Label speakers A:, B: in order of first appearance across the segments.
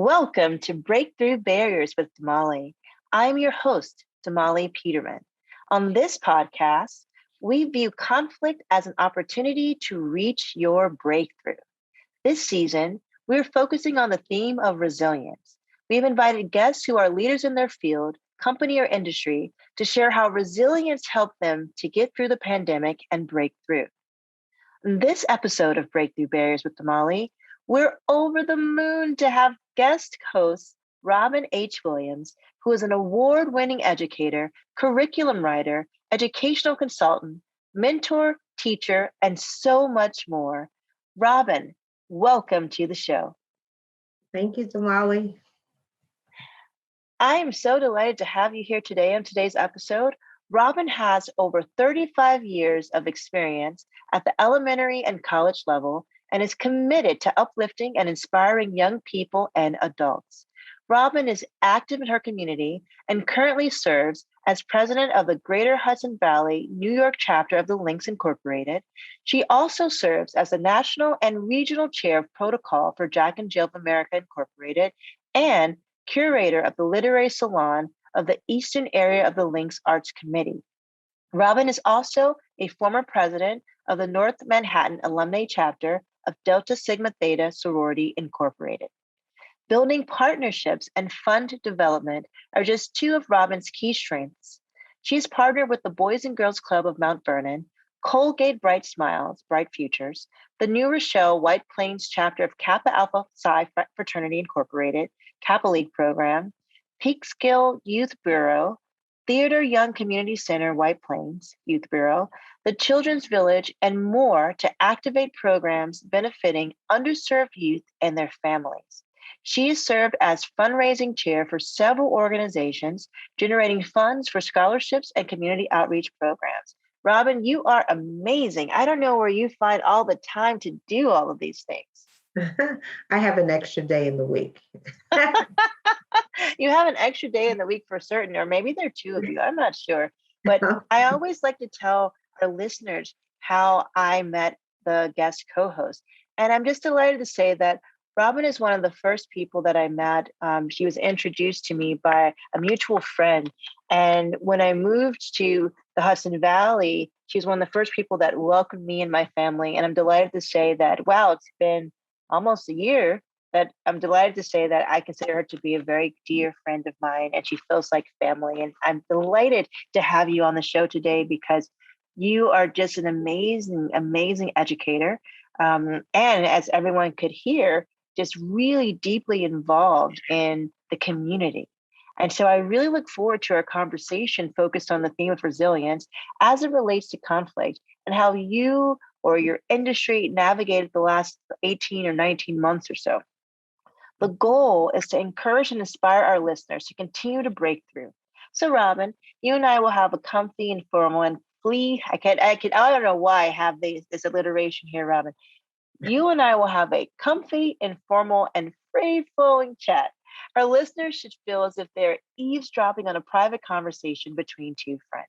A: Welcome to Breakthrough Barriers with Damali. I'm your host, Damali Peterman. On this podcast, we view conflict as an opportunity to reach your breakthrough. This season, we're focusing on the theme of resilience. We've invited guests who are leaders in their field, company, or industry to share how resilience helped them to get through the pandemic and break through. In this episode of Breakthrough Barriers with Damali, we're over the moon to have guest host Robin H. Williams, who is an award-winning educator, curriculum writer, educational consultant, mentor, teacher, and so much more. Robin, welcome to the show.
B: Thank you, Damali.
A: I am so delighted to have you here today on today's episode. Robin has over 35 years of experience at the elementary and college level and is committed to uplifting and inspiring young people and adults. Robin is active in her community and currently serves as president of the Greater Hudson Valley, New York chapter of the Links Incorporated. She also serves as the national and regional chair of protocol for Jack and Jill of America Incorporated and curator of the literary salon of the Eastern area of the Links Arts Committee. Robin is also a former president of the North Manhattan Alumni Chapter of Delta Sigma Theta Sorority Incorporated. Building partnerships and fund development are just two of Robin's key strengths. She's partnered with the Boys and Girls Club of Mount Vernon, Colgate Bright Smiles, Bright Futures, the New Rochelle White Plains chapter of Kappa Alpha Psi Fraternity Incorporated, Kappa League Program, Peekskill Youth Bureau, Theater Young Community Center, White Plains Youth Bureau, the Children's Village, and more to activate programs benefiting underserved youth and their families. She has served as fundraising chair for several organizations, generating funds for scholarships and community outreach programs. Robin, you are amazing. I don't know where you find all the time to do all of these things.
B: I have an extra day in the week.
A: You have an extra day in the week for certain, or maybe there are two of you. I'm not sure. But I always like to tell our listeners how I met the guest co-host. And I'm just delighted to say that Robin is one of the first people that I met. She was introduced to me by a mutual friend. And when I moved to the Hudson Valley, she was one of the first people that welcomed me and my family. And I'm delighted to say that, wow, it's been almost a year that I'm delighted to say that I consider her to be a very dear friend of mine, and she feels like family. And I'm delighted to have you on the show today because you are just an amazing, amazing educator. And as everyone could hear, just really deeply involved in the community. And so I really look forward to our conversation focused on the theme of resilience as it relates to conflict and how you or your industry navigated the last 18 or 19 months or so. The goal is to encourage and inspire our listeners to continue to break through. So, Robin, you and I will have a comfy, informal, and I don't know why I have this alliteration here, Robin. You and I will have a comfy, informal, and free-flowing chat. Our listeners should feel as if they're eavesdropping on a private conversation between two friends.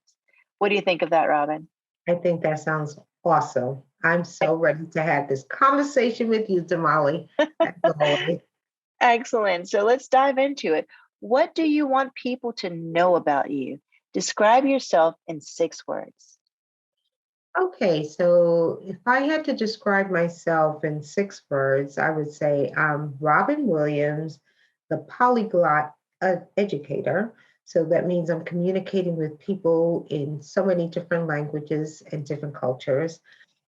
A: What do you think of that, Robin?
B: I think that sounds awesome. I'm so ready to have this conversation with you, Damali.
A: Excellent. So let's dive into it. What do you want people to know about you? Describe yourself in 6 words.
B: Okay, so if I had to describe myself in 6 words, I would say I'm Robin Williams, the polyglot educator. So that means I'm communicating with people in so many different languages and different cultures.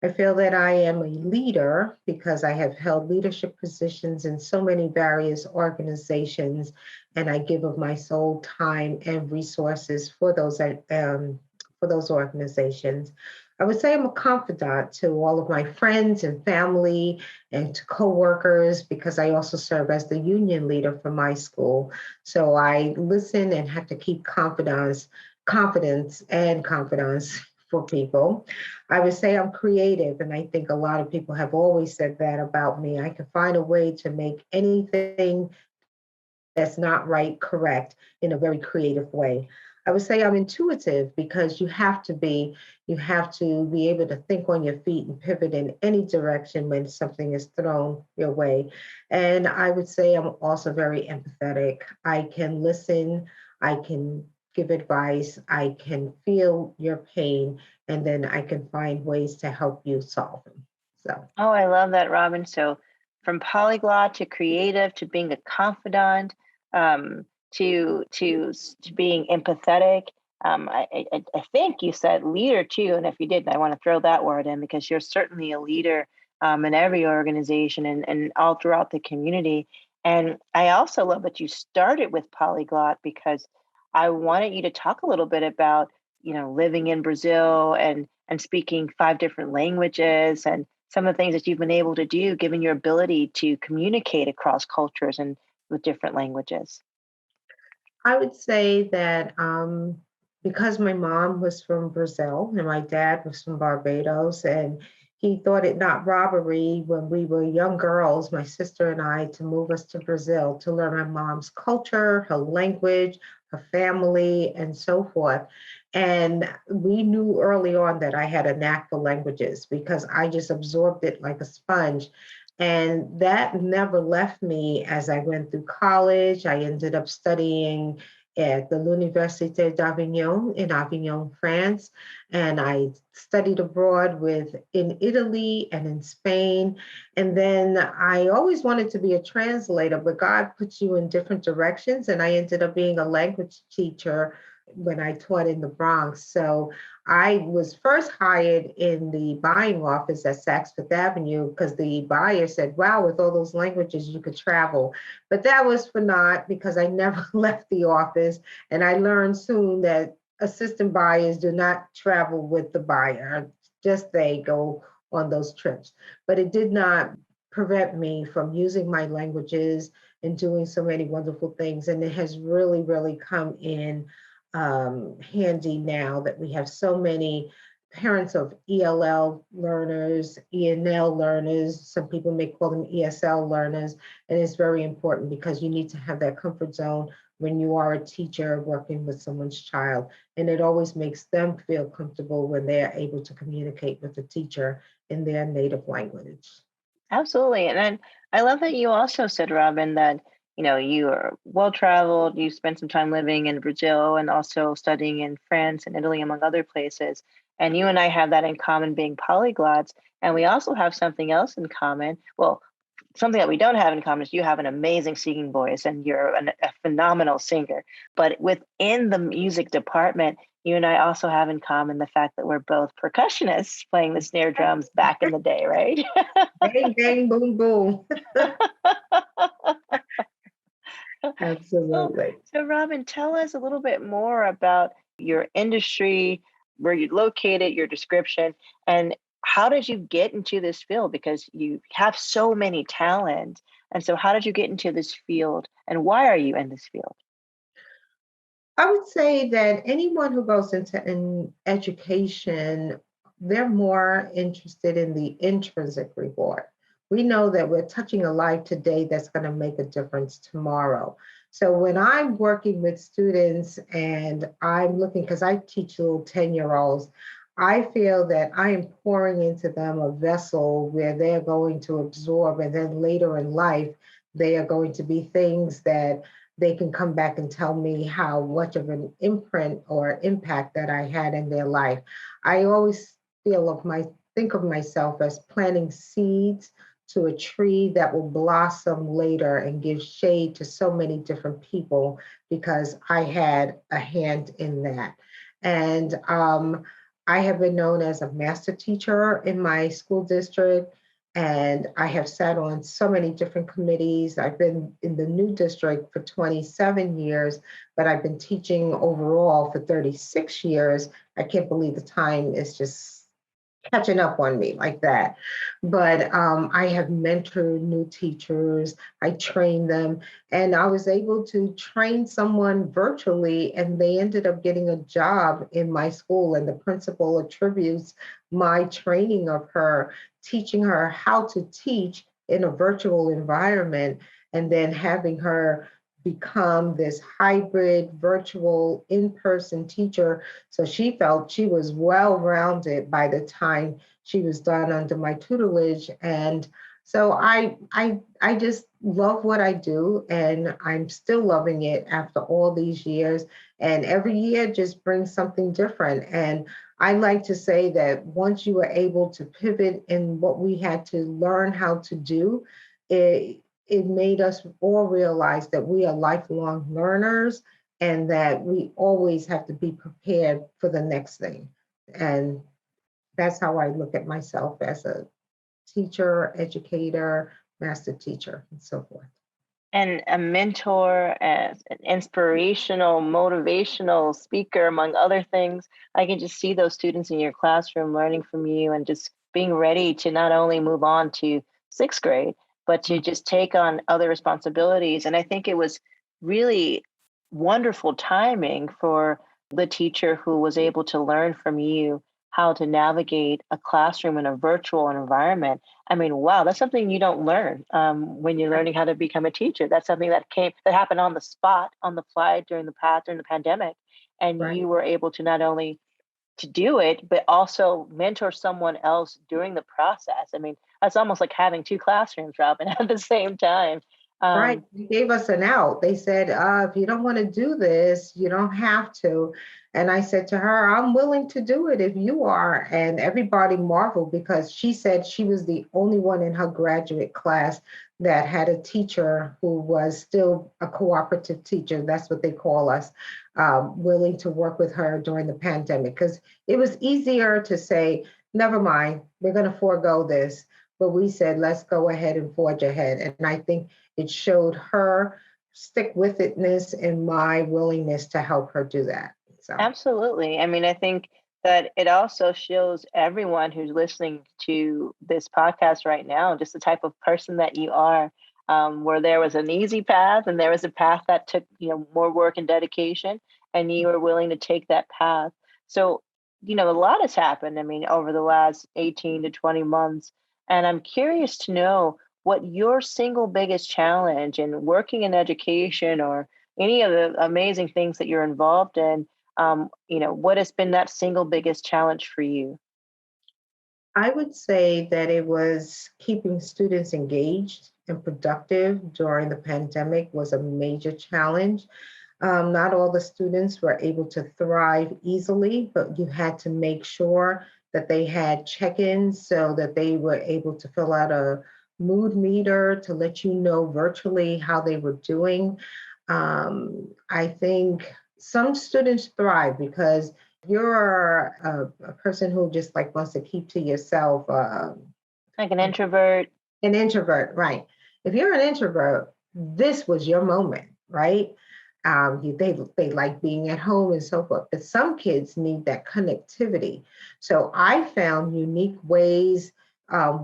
B: I feel that I am a leader because I have held leadership positions in so many various organizations, and I give of my soul, time, and resources for those organizations. I would say I'm a confidant to all of my friends and family and to coworkers because I also serve as the union leader for my school. So I listen and have to keep confidence and confidence for people. I would say I'm creative, and I think a lot of people have always said that about me. I can find a way to make anything that's not right correct in a very creative way. I would say I'm intuitive because you have to be able to think on your feet and pivot in any direction when something is thrown your way. And I would say I'm also very empathetic. I can listen, I can give advice, I can feel your pain, and then I can find ways to help you solve them. So
A: Oh, I love that, Robin. So, from polyglot to creative to being a confidant, to being empathetic. I think you said leader too, and if you didn't, I want to throw that word in because you're certainly a leader in every organization and all throughout the community. And I also love that you started with polyglot because I wanted you to talk a little bit about living in Brazil and speaking five different languages and some of the things that you've been able to do given your ability to communicate across cultures and with different languages.
B: I would say that because my mom was from Brazil and my dad was from Barbados, and he thought it not robbery when we were young girls, my sister and I, to move us to Brazil to learn my mom's culture, her language, her family, and so forth. And we knew early on that I had a knack for languages because I just absorbed it like a sponge. And that never left me as I went through college. I ended up studying at the l'Université d'Avignon in Avignon, France. And I studied abroad with in Italy and in Spain. And then I always wanted to be a translator, but God puts you in different directions. And I ended up being a language teacher when I taught in the Bronx. So I was first hired in the buying office at Saks Fifth Avenue because the buyer said, wow, with all those languages, you could travel. But that was for naught because I never left the office. And I learned soon that assistant buyers do not travel with the buyer, just they go on those trips. But it did not prevent me from using my languages and doing so many wonderful things. And it has really, really come in handy now that we have so many parents of ELL learners, ENL learners, some people may call them ESL learners, and it's very important because you need to have that comfort zone when you are a teacher working with someone's child. And it always makes them feel comfortable when they are able to communicate with the teacher in their native language.
A: Absolutely. And then I love that you also said, Robin, that you are well traveled, you spent some time living in Brazil and also studying in France and Italy, among other places. And you and I have that in common being polyglots. And we also have something else in common. Well, something that we don't have in common is you have an amazing singing voice and you're a phenomenal singer. But within the music department, you and I also have in common the fact that we're both percussionists playing the snare drums back in the day, right?
B: Bang, bang, boom, boom.
A: so,
B: Absolutely.
A: so, Robin, tell us a little bit more about your industry, where you're located, your description, and how did you get into this field? Because you have so many talents. And so, how did you get into this field, and why are you in this field?
B: I would say that anyone who goes into an education, they're more interested in the intrinsic reward. We know that we're touching a life today that's going to make a difference tomorrow. So when I'm working with students and I'm looking, because I teach little 10-year-olds, I feel that I am pouring into them a vessel where they're going to absorb, and then later in life, they are going to be things that they can come back and tell me how much of an imprint or impact that I had in their life. I always think of myself as planting seeds to a tree that will blossom later and give shade to so many different people because I had a hand in that. And I have been known as a master teacher in my school district. And I have sat on so many different committees. I've been in the new district for 27 years, but I've been teaching overall for 36 years. I can't believe the time is just catching up on me like that. But I have mentored new teachers, I trained them, and I was able to train someone virtually, and they ended up getting a job in my school. And the principal attributes my training of her, teaching her how to teach in a virtual environment, and then having her become this hybrid, virtual, in-person teacher. So she felt she was well-rounded by the time she was done under my tutelage. And so I just love what I do, and I'm still loving it after all these years. And every year just brings something different. And I like to say that once you were able to pivot in what we had to learn how to do, it made us all realize that we are lifelong learners and that we always have to be prepared for the next thing. And that's how I look at myself as a teacher, educator, master teacher, and so forth.
A: And a mentor, as an inspirational, motivational speaker, among other things. I can just see those students in your classroom learning from you and just being ready to not only move on to sixth grade, but to just take on other responsibilities. And I think it was really wonderful timing for the teacher who was able to learn from you how to navigate a classroom in a virtual environment. I mean, wow, that's something you don't learn when you're learning how to become a teacher. That's something that happened on the spot, on the fly during the pandemic, and
B: Right.
A: you were able to not only to do it, but also mentor someone else during the process. I mean, that's almost like having two classrooms, Robin, at the same time.
B: Right.
A: Um,
B: They gave us an out. They said, if you don't want to do this, you don't have to. And I said to her, I'm willing to do it if you are. And everybody marveled because she said she was the only one in her graduate class that had a teacher who was still a cooperative teacher. That's what they call us, willing to work with her during the pandemic. Because it was easier to say, never mind, we're going to forego this. But we said, let's go ahead and forge ahead. And I think it showed her stick with itness and my willingness to help her do that. So,
A: Absolutely. I mean, I think that it also shows everyone who's listening to this podcast right now just the type of person that you are, where there was an easy path and there was a path that took, more work and dedication, and you were willing to take that path. So, a lot has happened, I mean, over the last 18 to 20 months. And I'm curious to know what your single biggest challenge in working in education or any of the amazing things that you're involved in, what has been that single biggest challenge for you?
B: I would say that it was keeping students engaged and productive during the pandemic was a major challenge. Not all the students were able to thrive easily, but you had to make sure that they had check ins so that they were able to fill out a mood meter to let you know virtually how they were doing. I think some students thrive because you're a person who just like wants to keep to yourself,
A: Like an introvert?
B: an introvert, right? If you're an introvert, this was your moment, right? They like being at home and so forth. But some kids need that connectivity. So I found unique ways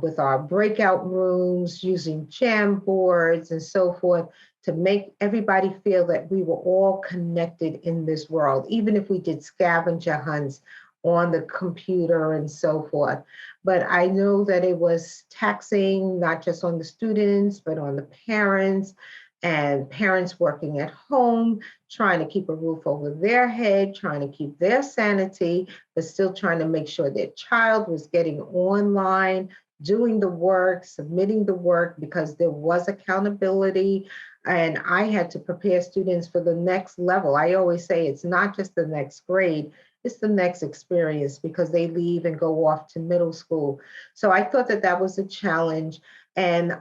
B: with our breakout rooms, using jam boards and so forth to make everybody feel that we were all connected in this world, even if we did scavenger hunts on the computer and so forth. But I know that it was taxing, not just on the students, but on the parents and parents working at home, trying to keep a roof over their head, trying to keep their sanity, but still trying to make sure their child was getting online, doing the work, submitting the work, because there was accountability. And I had to prepare students for the next level. I always say it's not just the next grade, it's the next experience because they leave and go off to middle school. So I thought that that was a challenge. And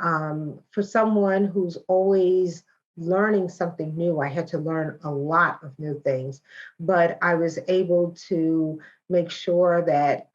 B: for someone who's always learning something new, I had to learn a lot of new things, but I was able to make sure that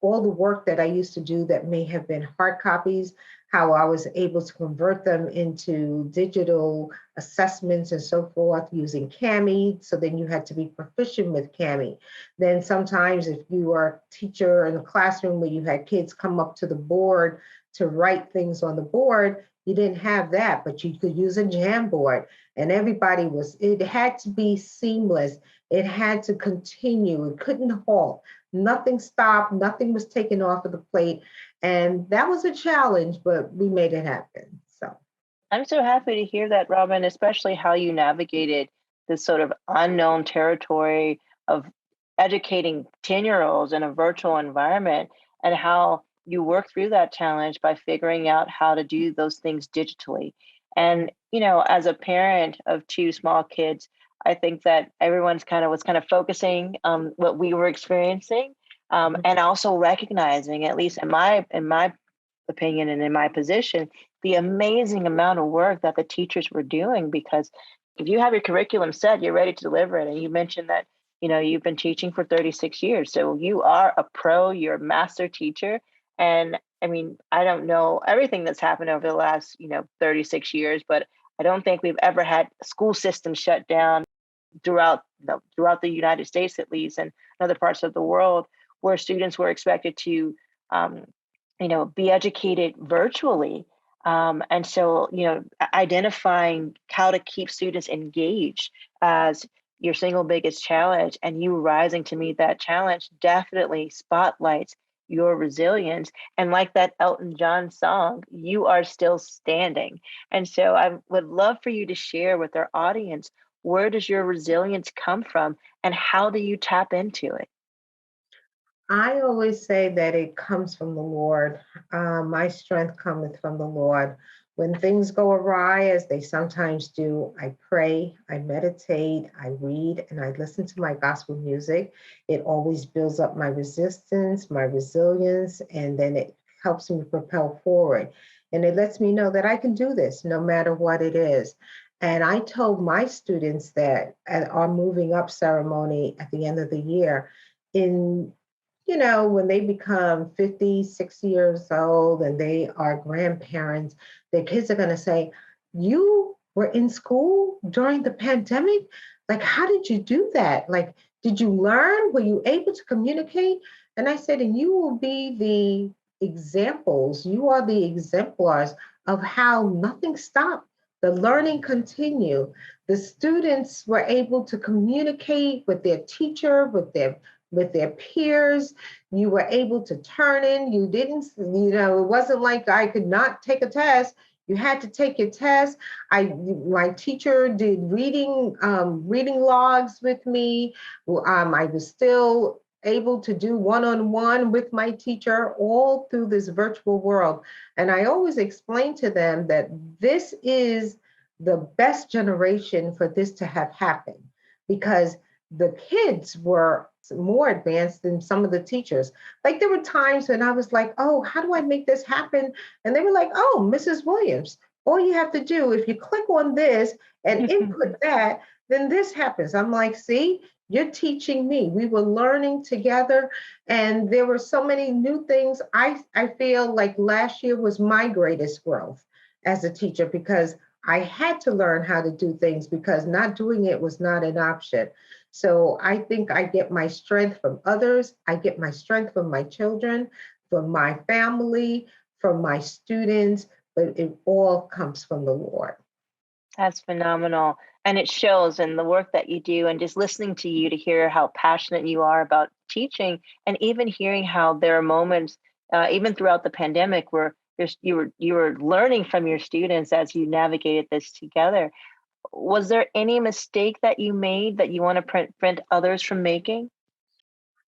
B: all the work that I used to do that may have been hard copies, how I was able to convert them into digital assessments and so forth using Cami. So then you had to be proficient with Cami. Then sometimes if you are a teacher in a classroom where you had kids come up to the board to write things on the board, you didn't have that, but you could use a Jamboard. And it had to be seamless. It had to continue. It couldn't halt. Nothing stopped. Nothing was taken off of the plate. And that was a challenge, but we made it happen. So.
A: I'm so happy to hear that, Robin, especially how you navigated this sort of unknown territory of educating 10-year-olds in a virtual environment and how you work through that challenge by figuring out how to do those things digitally. And, as a parent of two small kids, I think that everyone's kind of focusing on what we were experiencing, and also recognizing, at least in my opinion and in my position, the amazing amount of work that the teachers were doing. Because if you have your curriculum set, you're ready to deliver it. And you mentioned that, you've been teaching for 36 years. So you are a pro, you're a master teacher. And I mean, I don't know everything that's happened over the last, 36 years, but I don't think we've ever had school systems shut down throughout the United States, at least, and other parts of the world, where students were expected to, um, be educated virtually. And so, identifying how to keep students engaged as your single biggest challenge, and you rising to meet that challenge definitely spotlights your resilience. And like that Elton John song, you are still standing. And so I would love for you to share with our audience, where does your resilience come from and how do you tap into it?
B: I always say that it comes from the Lord. My strength cometh from the Lord. When things go awry, as they sometimes do, I pray, I meditate, I read, and I listen to my gospel music. It always builds up my resistance, my resilience, and then it helps me propel forward. And it lets me know that I can do this no matter what it is. And I told my students that at our moving up ceremony at the end of the year, in when they become 50, 60 years old and they are grandparents, their kids are going to say, "You were in school during the pandemic? Like, how did you do that? Like, did you learn? Were you able to communicate?" And I said, "And you will be the examples, you are the exemplars of how nothing stopped. The learning continued. The students were able to communicate with their teacher, with their peers. You were able to turn in. You didn't, it wasn't like I could not take a test. You had to take your test. My teacher did reading logs with me. I was still able to do one-on-one with my teacher all through this virtual world. And I always explain to them that this is the best generation for this to have happened, because the kids were more advanced than some of the teachers. Like, there were times when I was like, "Oh, how do I make this happen?" And they were like, "Oh, Mrs. Williams, all you have to do, if you click on this and input that, then this happens." I'm like, "See, you're teaching me." We were learning together, and there were so many new things. I feel like last year was my greatest growth as a teacher, because I had to learn how to do things, because not doing it was not an option. So I think I get my strength from others. I get my strength from my children, from my family, from my students, but it all comes from the Lord.
A: That's phenomenal. And it shows in the work that you do, and just listening to you to hear how passionate you are about teaching, and even hearing how there are moments, even throughout the pandemic, where you were learning from your students as you navigated this together. Was there any mistake that you made that you want to prevent others from making?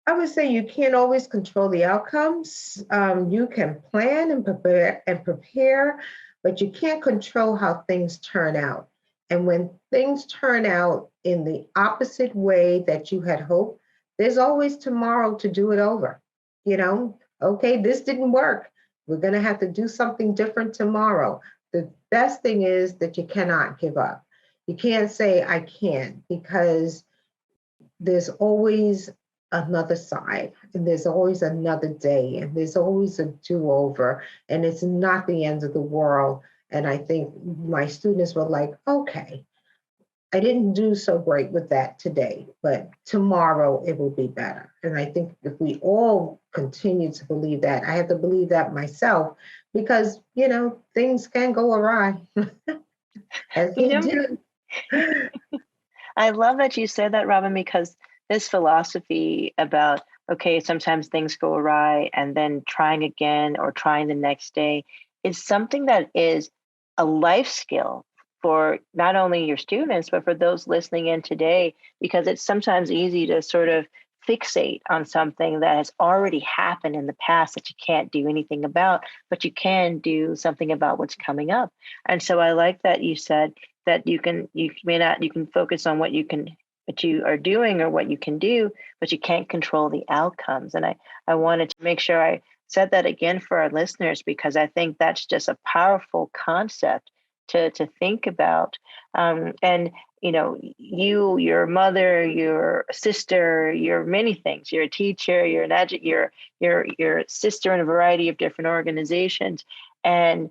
B: I would say you can't always control the outcomes. You can plan and prepare, but you can't control how things turn out. And when things turn out in the opposite way that you had hoped, there's always tomorrow to do it over. Okay, this didn't work. We're going to have to do something different tomorrow. The best thing is that you cannot give up. You can't say, "I can't," because there's always another side, and there's always another day, and there's always a do-over, and it's not the end of the world. And I think my students were like, "Okay, I didn't do so great with that today, but tomorrow it will be better." And I think if we all continue to believe that, I have to believe that myself, because things can go awry, as
A: You
B: they
A: know,
B: do.
A: I love that you said that, Robin, because this philosophy about, okay, sometimes things go awry and then trying again or trying the next day is something that is a life skill for not only your students, but for those listening in today, because it's sometimes easy to sort of fixate on something that has already happened in the past that you can't do anything about, but you can do something about what's coming up. And so I like that you said that you may not, you can focus on what you are doing or what you can do, but you can't control the outcomes. And I wanted to make sure I said that again for our listeners, because I think that's just a powerful concept to think about. And your mother, your sister, you're many things. You're a teacher, you're an you're a sister in a variety of different organizations. And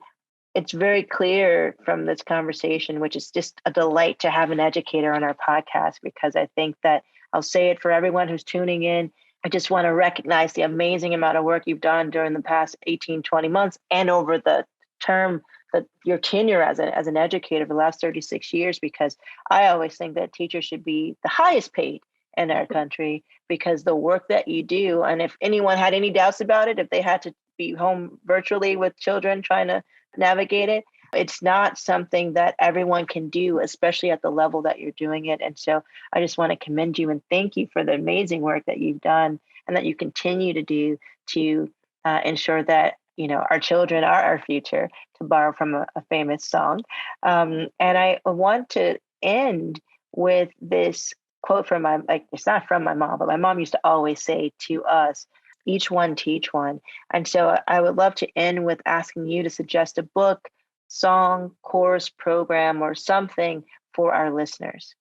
A: it's very clear from this conversation, which is just a delight to have an educator on our podcast, because I think that I'll say it for everyone who's tuning in. I just want to recognize the amazing amount of work you've done during the past 18, 20 months and over the term that your tenure as an educator for the last 36 years, because I always think that teachers should be the highest paid in our country because the work that you do. And if anyone had any doubts about it, if they had to be home virtually with children trying to navigate it, it's not something that everyone can do, especially at the level that you're doing it. And so I just want to commend you and thank you for the amazing work that you've done and that you continue to do to ensure that our children are our future, to borrow from a famous song. And I want to end with this quote from it's not from my mom, but my mom used to always say to us, each one teach one. And so I would love to end with asking you to suggest a book, song, course, program, or something for our listeners.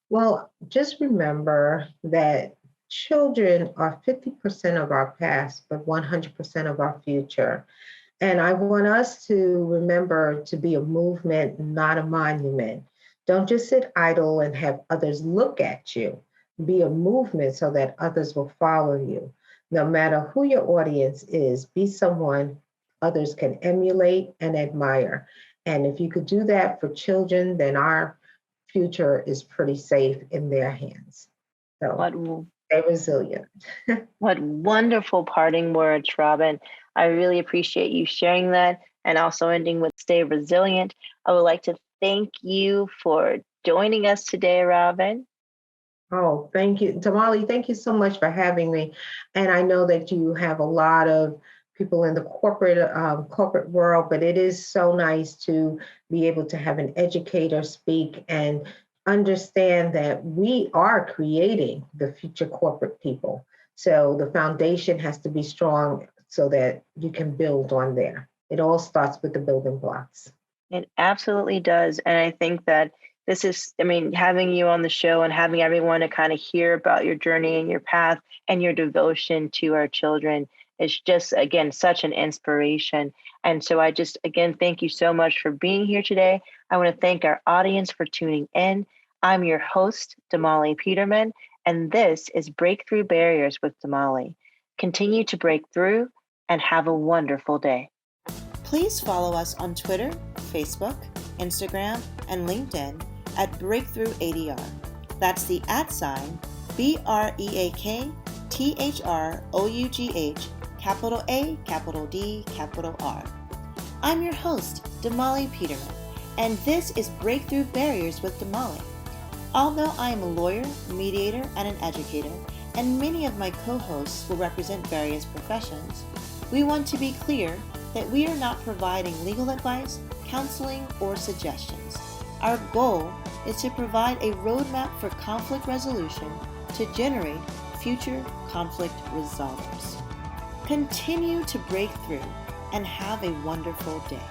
B: Well, just remember that children are 50% of our past, but 100% of our future. And I want us to remember to be a movement, not a monument. Don't just sit idle and have others look at you. Be a movement so that others will follow you. No matter who your audience is, be someone others can emulate and admire. And if you could do that for children, then our future is pretty safe in their hands. So
A: What
B: stay resilient.
A: What wonderful parting words, Robin. I really appreciate you sharing that and also ending with stay resilient. I would like to thank you for joining us today, Robin.
B: Oh, thank you. Damali, thank you so much for having me. And I know that you have a lot of people in the corporate world, but it is so nice to be able to have an educator speak and understand that we are creating the future corporate people. So the foundation has to be strong so that you can build on there. It all starts with the building blocks.
A: It absolutely does. And I think that this is, I mean, having you on the show and having everyone to kind of hear about your journey and your path and your devotion to our children is just, again, such an inspiration. And so I just, again, thank you so much for being here today. I want to thank our audience for tuning in. I'm your host, Damali Peterman, and this is Breakthrough Barriers with Damali. Continue to break through and have a wonderful day. Please follow us on Twitter, Facebook, Instagram, and LinkedIn at Breakthrough ADR. That's the @ BREAKTHROUGH, capital A, capital D, capital R. I'm your host, Damali Peterman, and this is Breakthrough Barriers with Damali. Although I am a lawyer, mediator, and an educator, and many of my co-hosts will represent various professions, we want to be clear that we are not providing legal advice, counseling, or suggestions. Our goal is to provide a roadmap for conflict resolution to generate future conflict resolvers. Continue to break through and have a wonderful day.